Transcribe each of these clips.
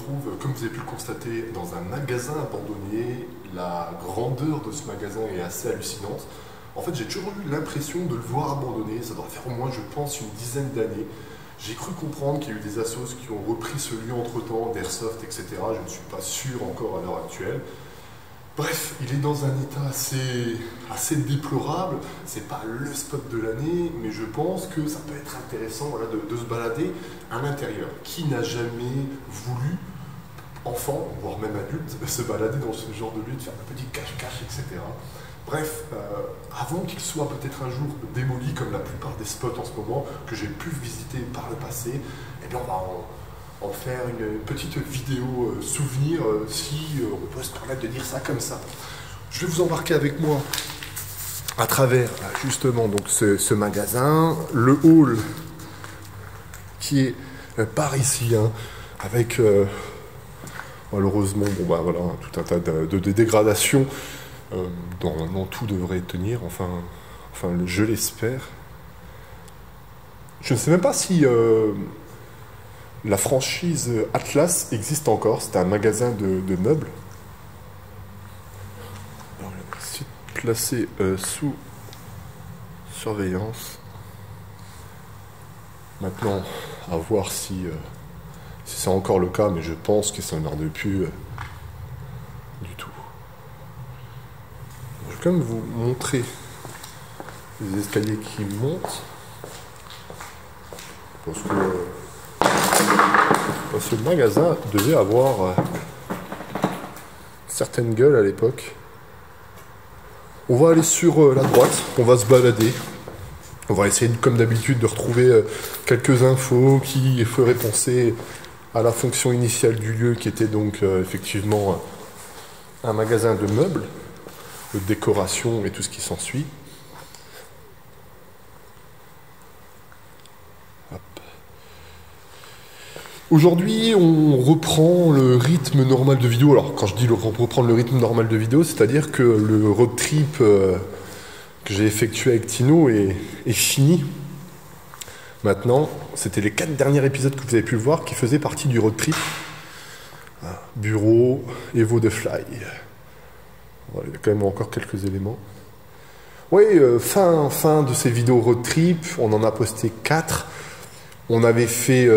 retrouve, comme vous avez pu le constater, dans un magasin abandonné. La grandeur de ce magasin est assez hallucinante. En fait, j'ai toujours eu l'impression de le voir abandonné. Ça doit faire au moins, je pense, une dizaine d'années. J'ai cru comprendre qu'il y a eu des assos qui ont repris ce lieu entre-temps, d'Airsoft, etc. Je ne suis pas sûr encore à l'heure actuelle. Bref, il est dans un état assez déplorable. C'est pas le spot de l'année, mais je pense que ça peut être intéressant, voilà, de se balader à l'intérieur. Qui n'a jamais voulu, enfant, voire même adulte, se balader dans ce genre de lieu, de faire un petit cache-cache, etc. Bref, avant qu'il soit peut-être un jour démoli, comme la plupart des spots en ce moment, que j'ai pu visiter par le passé, eh bien on va en faire une petite vidéo souvenir, si on peut se permettre de dire ça comme ça. Je vais vous embarquer avec moi à travers justement donc ce magasin, le hall qui est par ici, hein, avec malheureusement bon, bah, voilà, tout un tas de dégradations. Normalement tout devrait tenir, enfin je l'espère. Je ne sais même pas si la franchise Atlas existe encore. C'était un magasin de meubles. Alors, c'est placé sous surveillance. Maintenant, à voir si c'est encore le cas, mais je pense que ça n'en est plus du tout. Je vais quand même vous montrer les escaliers qui montent. Parce que le magasin devait avoir certaines gueules à l'époque. On va aller sur la droite, on va se balader. On va essayer, comme d'habitude, de retrouver quelques infos qui feraient penser à la fonction initiale du lieu, qui était donc effectivement un magasin de meubles, de décoration et tout ce qui s'ensuit. Aujourd'hui, on reprend le rythme normal de vidéo. Alors, quand je dis reprendre le rythme normal de vidéo, c'est-à-dire que le road trip que j'ai effectué avec Tino est fini. Maintenant, c'était les 4 derniers épisodes que vous avez pu voir qui faisaient partie du road trip. Bureau, Evo de Fly. Voilà, il y a quand même encore quelques éléments. Oui, fin de ces vidéos road trip, on en a posté 4. On avait fait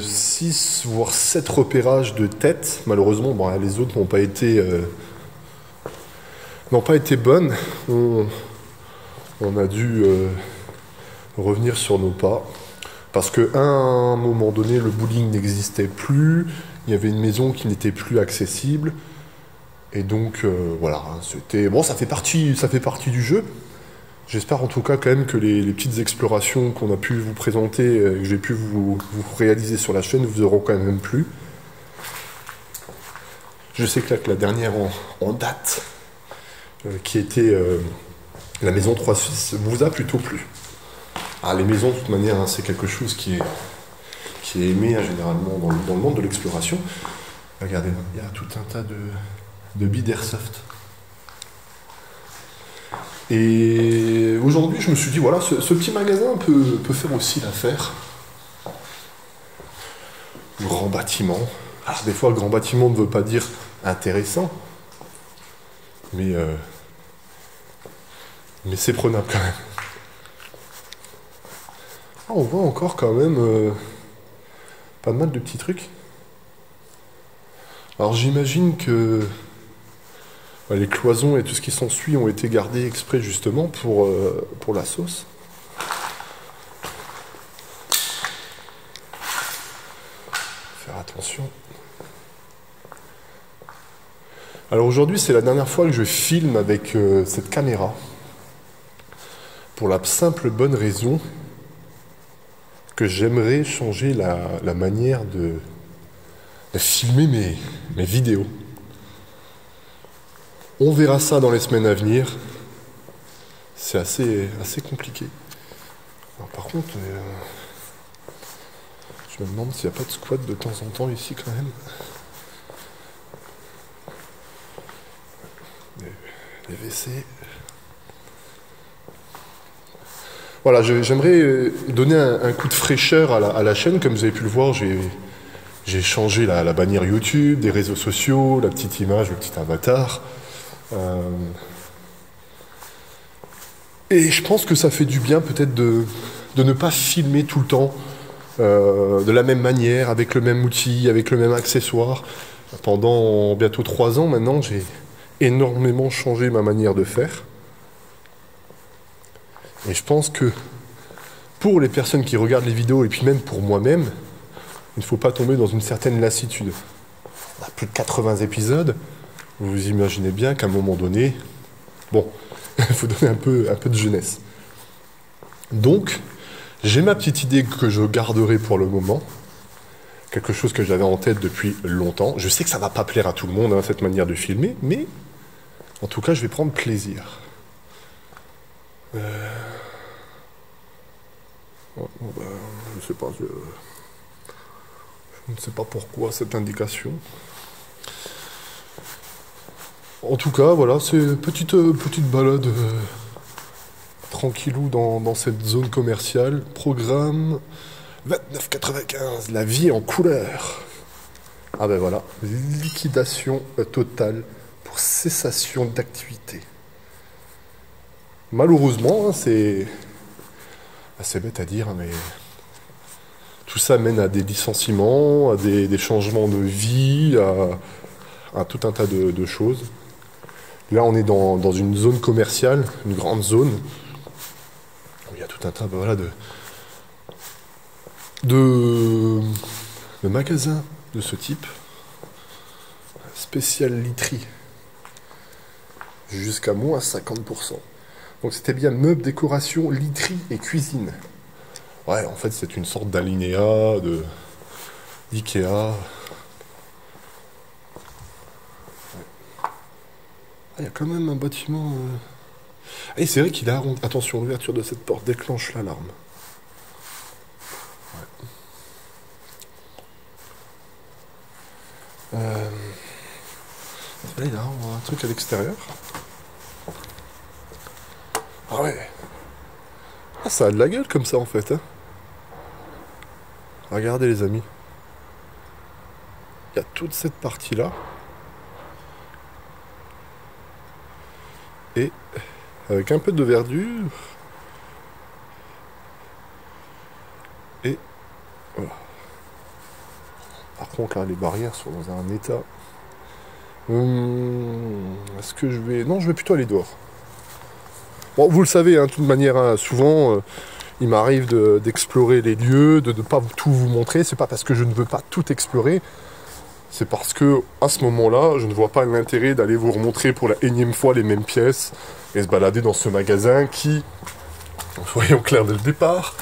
6 voire 7 repérages de tête. Malheureusement, bon, les autres n'ont pas été bonnes. On a dû revenir sur nos pas. Parce qu'à un moment donné, le bowling n'existait plus. Il y avait une maison qui n'était plus accessible. Et donc, voilà, c'était... Bon, ça fait partie du jeu. J'espère en tout cas quand même que les petites explorations qu'on a pu vous présenter, que j'ai pu vous réaliser sur la chaîne, vous auront quand même plu. Je sais que la dernière en date, qui était la maison 3 Suisses, vous a plutôt plu. Ah, les maisons, de toute manière, hein, c'est quelque chose qui est aimé hein, généralement dans le monde de l'exploration. Regardez, il y a tout un tas de billes d'Airsoft. Et aujourd'hui, je me suis dit, voilà, ce petit magasin peut faire aussi l'affaire. Grand bâtiment. Alors, des fois, le grand bâtiment ne veut pas dire intéressant, mais c'est prenable quand même. Ah, on voit encore quand même pas mal de petits trucs. Alors, j'imagine que les cloisons et tout ce qui s'ensuit ont été gardés exprès justement pour la sauce. Faire attention. Alors aujourd'hui, c'est la dernière fois que je filme avec cette caméra. Pour la simple bonne raison que j'aimerais changer la manière de filmer mes vidéos. On verra ça dans les semaines à venir. C'est assez compliqué. Alors, par contre, je me demande s'il n'y a pas de squat de temps en temps ici quand même. Les WC. Voilà, j'aimerais donner un coup de fraîcheur à la chaîne. Comme vous avez pu le voir, j'ai J'ai changé la bannière YouTube, des réseaux sociaux, la petite image, le petit avatar. Et je pense que ça fait du bien peut-être de ne pas filmer tout le temps de la même manière, avec le même outil, avec le même accessoire. Pendant bientôt 3 ans maintenant, j'ai énormément changé ma manière de faire. Et je pense que pour les personnes qui regardent les vidéos, et puis même pour moi-même, il ne faut pas tomber dans une certaine lassitude. On a plus de 80 épisodes, vous imaginez bien qu'à un moment donné, bon, il faut donner un peu de jeunesse. Donc, j'ai ma petite idée que je garderai pour le moment, quelque chose que j'avais en tête depuis longtemps. Je sais que ça ne va pas plaire à tout le monde, hein, cette manière de filmer, mais en tout cas, je vais prendre plaisir. Je sais pas, je ne sais pas pourquoi cette indication. En tout cas, voilà, c'est une petite balade tranquillou dans cette zone commerciale. Programme 29,95, la vie en couleur. Ah ben voilà, liquidation totale pour cessation d'activité. Malheureusement, hein, c'est assez bête à dire, mais tout ça mène à des licenciements, à des changements de vie, à tout un tas de choses. Là, on est dans une zone commerciale, une grande zone, où il y a tout un tas voilà, de magasins de ce type. Spécial literie. Jusqu'à moins 50%. Donc c'était bien meubles, décoration, literie et cuisine. Ouais, en fait, c'est une sorte d'alinéa d'Ikea. Il y a quand même un bâtiment... Et c'est vrai qu'il a... Attention, l'ouverture de cette porte déclenche l'alarme. Ouais. Là, il y a un truc à l'extérieur. Ah ouais. Ah, ça a de la gueule comme ça, en fait. Hein. Regardez, les amis. Il y a toute cette partie-là. Et avec un peu de verdure. Et voilà. Par contre, là, les barrières sont dans un état. Est-ce que je vais... Non, je vais plutôt aller dehors. Bon, vous le savez, hein, de toute manière, hein, souvent, il m'arrive d'explorer les lieux, de ne pas tout vous montrer. C'est pas parce que je ne veux pas tout explorer. C'est parce que, à ce moment-là, je ne vois pas l'intérêt d'aller vous remontrer pour la énième fois les mêmes pièces et se balader dans ce magasin qui, soyons clairs dès le départ,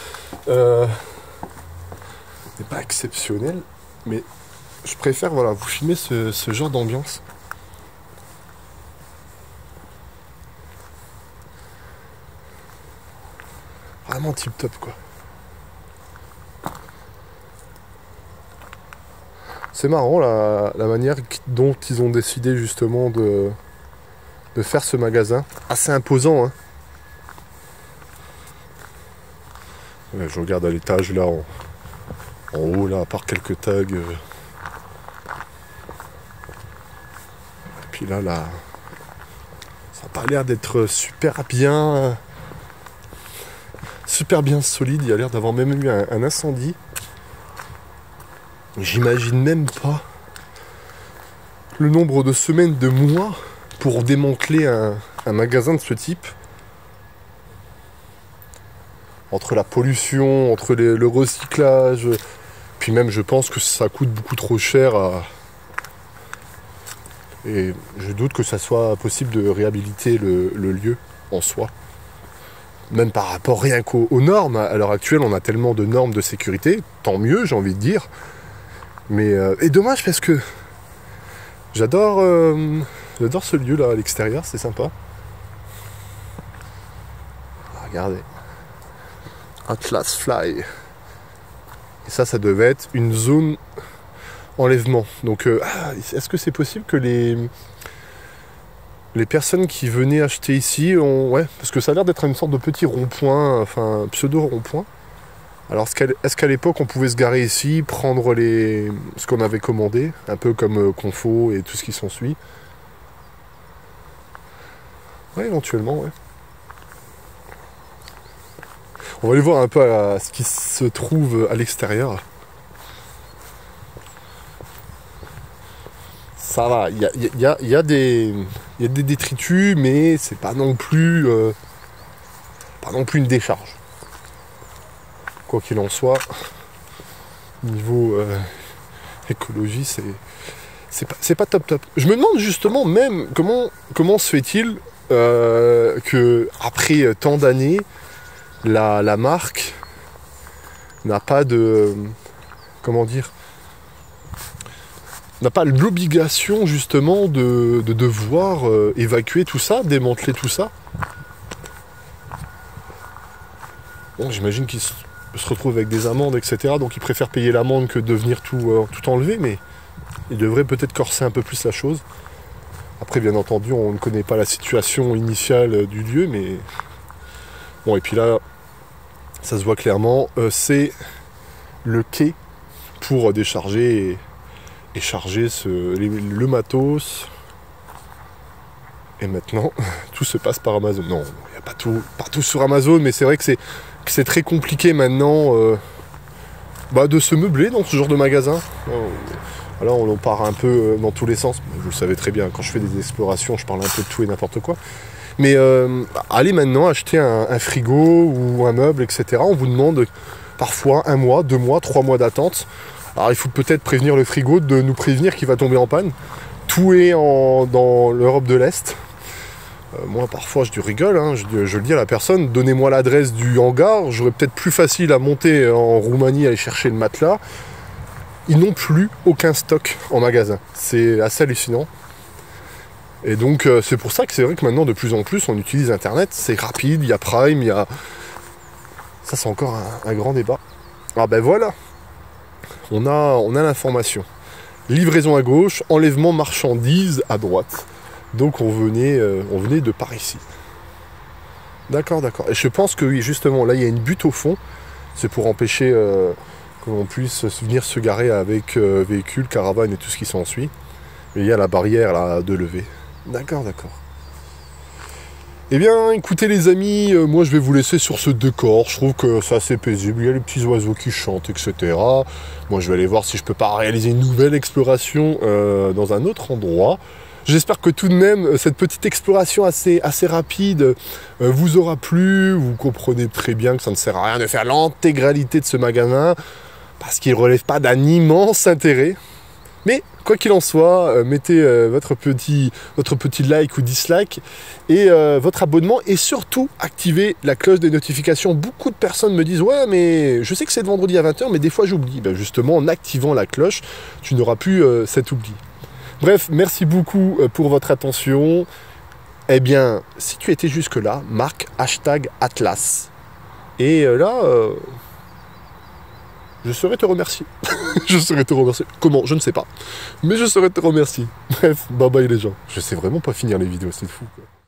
n'est pas exceptionnel, mais je préfère voilà, vous filmer ce genre d'ambiance. Vraiment tip top quoi. C'est marrant la manière dont ils ont décidé justement de faire ce magasin. Assez imposant hein. Ouais, je regarde à l'étage là en haut là, à part quelques tags. Et puis là, ça n'a pas l'air d'être super bien solide. Il y a l'air d'avoir même eu un incendie. J'imagine même pas le nombre de semaines, de mois pour démanteler un magasin de ce type. Entre la pollution, entre le recyclage, puis même je pense que ça coûte beaucoup trop cher et je doute que ça soit possible de réhabiliter le lieu en soi. Même par rapport rien qu'aux normes, à l'heure actuelle on a tellement de normes de sécurité, tant mieux j'ai envie de dire. Mais et dommage parce que j'adore ce lieu là à l'extérieur, c'est sympa. Regardez. Atlas Fly. Et ça devait être une zone enlèvement. Donc est-ce que c'est possible que les personnes qui venaient acheter ici ont... Ouais, parce que ça a l'air d'être une sorte de petit rond-point, enfin pseudo rond-point. Alors, est-ce qu'à l'époque, on pouvait se garer ici, prendre ce qu'on avait commandé, un peu comme Confo et tout ce qui s'ensuit? Ouais, éventuellement, ouais. On va aller voir un peu ce qui se trouve à l'extérieur. Ça va, il y a des détritus, mais c'est pas non plus une décharge. Quoi qu'il en soit, niveau écologie, c'est pas top top. Je me demande justement même comment se fait-il que après tant d'années, la marque n'a pas de comment dire, n'a pas l'obligation justement de devoir évacuer tout ça, démanteler tout ça. Bon, j'imagine qu'ils se retrouvent avec des amendes, etc. Donc ils préfèrent payer l'amende que de venir tout enlever, mais ils devraient peut-être corser un peu plus la chose. Après, bien entendu, on ne connaît pas la situation initiale du lieu, mais... Bon, et puis là, ça se voit clairement, c'est le quai pour décharger et charger le matos. Et maintenant, tout se passe par Amazon. Non, il n'y a pas tout sur Amazon, mais c'est vrai que c'est très compliqué maintenant de se meubler dans ce genre de magasin. Là, on part un peu dans tous les sens. Vous le savez très bien, quand je fais des explorations, je parle un peu de tout et n'importe quoi. Mais allez maintenant acheter un frigo ou un meuble, etc. On vous demande parfois 1 mois, 2 mois, 3 mois d'attente. Alors il faut peut-être prévenir le frigo de nous prévenir qu'il va tomber en panne. Tout est dans l'Europe de l'Est. Moi parfois je rigole, hein, je le dis à la personne, donnez-moi l'adresse du hangar, j'aurais peut-être plus facile à monter en Roumanie, aller chercher le matelas. Ils n'ont plus aucun stock en magasin. C'est assez hallucinant. Et donc c'est pour ça que c'est vrai que maintenant de plus en plus on utilise internet, c'est rapide, il y a Prime, il y a... Ça c'est encore un grand débat. Ah ben voilà, on a l'information. Livraison à gauche, enlèvement marchandises à droite. Donc on venait de par ici. D'accord. Et je pense que oui, justement, là il y a une butte au fond. C'est pour empêcher que l'on puisse venir se garer avec véhicules, caravanes et tout ce qui s'ensuit. Et il y a la barrière là de lever. D'accord. Eh bien, écoutez les amis, moi je vais vous laisser sur ce décor. Je trouve que c'est assez paisible. Il y a les petits oiseaux qui chantent, etc. Moi je vais aller voir si je peux pas réaliser une nouvelle exploration dans un autre endroit. J'espère que tout de même, cette petite exploration assez rapide vous aura plu. Vous comprenez très bien que ça ne sert à rien de faire l'intégralité de ce magasin parce qu'il ne relève pas d'un immense intérêt. Mais quoi qu'il en soit, mettez votre petit like ou dislike et votre abonnement et surtout activez la cloche des notifications. Beaucoup de personnes me disent « Ouais, mais je sais que c'est le vendredi à 20 h, mais des fois j'oublie. » Ben justement, en activant la cloche, tu n'auras plus cet oubli. Bref, merci beaucoup pour votre attention. Eh bien, si tu étais jusque-là, marque #Atlas. Et là... je saurais te remercier. Je saurais te remercier. Comment? Je ne sais pas. Mais je saurais te remercier. Bref, bye bye les gens. Je sais vraiment pas finir les vidéos, c'est fou quoi.